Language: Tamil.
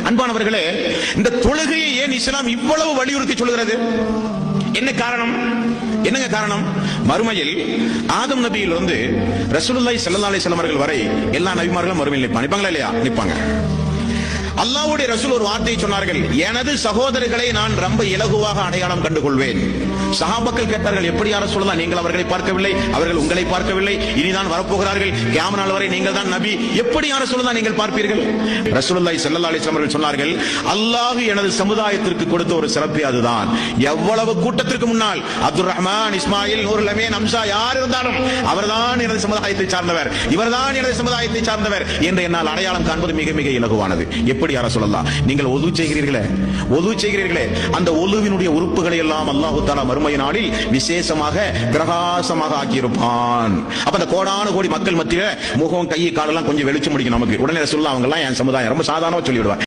அன்பானவர்களே, இந்த தொழுகையை ஏன் இஸ்லாம் இவ்வளவு வலியுறுத்தி சொல்கிறது? என்ன காரணம்? என்னங்க காரணம்? மறுமையில் ஆதம் நபியிலிருந்து ரசூலுல்லாஹி ஸல்லல்லாஹு அலைஹி வஸல்லம் அவர்கள் வரை எல்லா நபிமார்களும் மறுமையில் நிற்பாங்க இல்லையா? நிற்பாங்க. அல்லாஹ்வுடைய ரசூல் ஒரு வார்த்தையை சொன்னார்கள், எனது சகோதரர்களை நான் ரொம்ப இலகுவாக அடையாளம் கண்டு கொள்வேன். சஹாபாக்கள் கேட்டார்கள், எப்படி யார சொல்லலாம், நீங்கள் அவர்களை பார்க்கவில்லை, அவர்கள் உங்களை பார்க்கவில்லை, இனிதான் வரப்போகிறார்கள், கியாம நாள் வரை நீங்கள் தான் நபி, எப்படி யார சொல்லலாம் நீங்கள் பார்ப்பீர்கள்? ரசூலுல்லாஹி ஸல்லல்லாஹு அலைஹி வஸல்லம் அவர்கள் சொன்னார்கள், அல்லாஹ் எனது சமுதாயத்திற்கு கொடுத்த ஒரு சிறப்பு அதுதான். எவ்வளவு கூட்டத்திற்கு முன்னால் அப்துல் ரஹ்மான், இஸ்மாயில், நூருல் அமீன், ஹம்சா யார் இருந்தாலும் அவர்தான் எனது சமுதாயத்தை சார்ந்தவர், இவர்தான் எனது சமுதாயத்தை சார்ந்தவர் என்று என்னால் அடையாளம் காண்பது மிக மிக இலகுவானது. எப்படி யார சொல்லலாம்? நீங்கள் ஒது செய்கிறீர்களே, அந்த ஒலுவினுடைய உறுப்புகளை எல்லாம் அல்லாஹ் தஆலா மறுமை நாளில் விசேஷமாக பிரகாசமாக ஆக்கியிருப்பான். அப்ப அந்த கோடான கோடி மக்கள் மத்தியில முகம், கை, காலெல்லாம் கொஞ்சம் வெளிச்சம் முடிக்கும் நமக்கு. உடனே ரசூலுல்லாஹ் அவங்க எல்லாம் என் சமுதாயம் ரொம்ப சாதாரணமா சொல்லிவிடுவார்.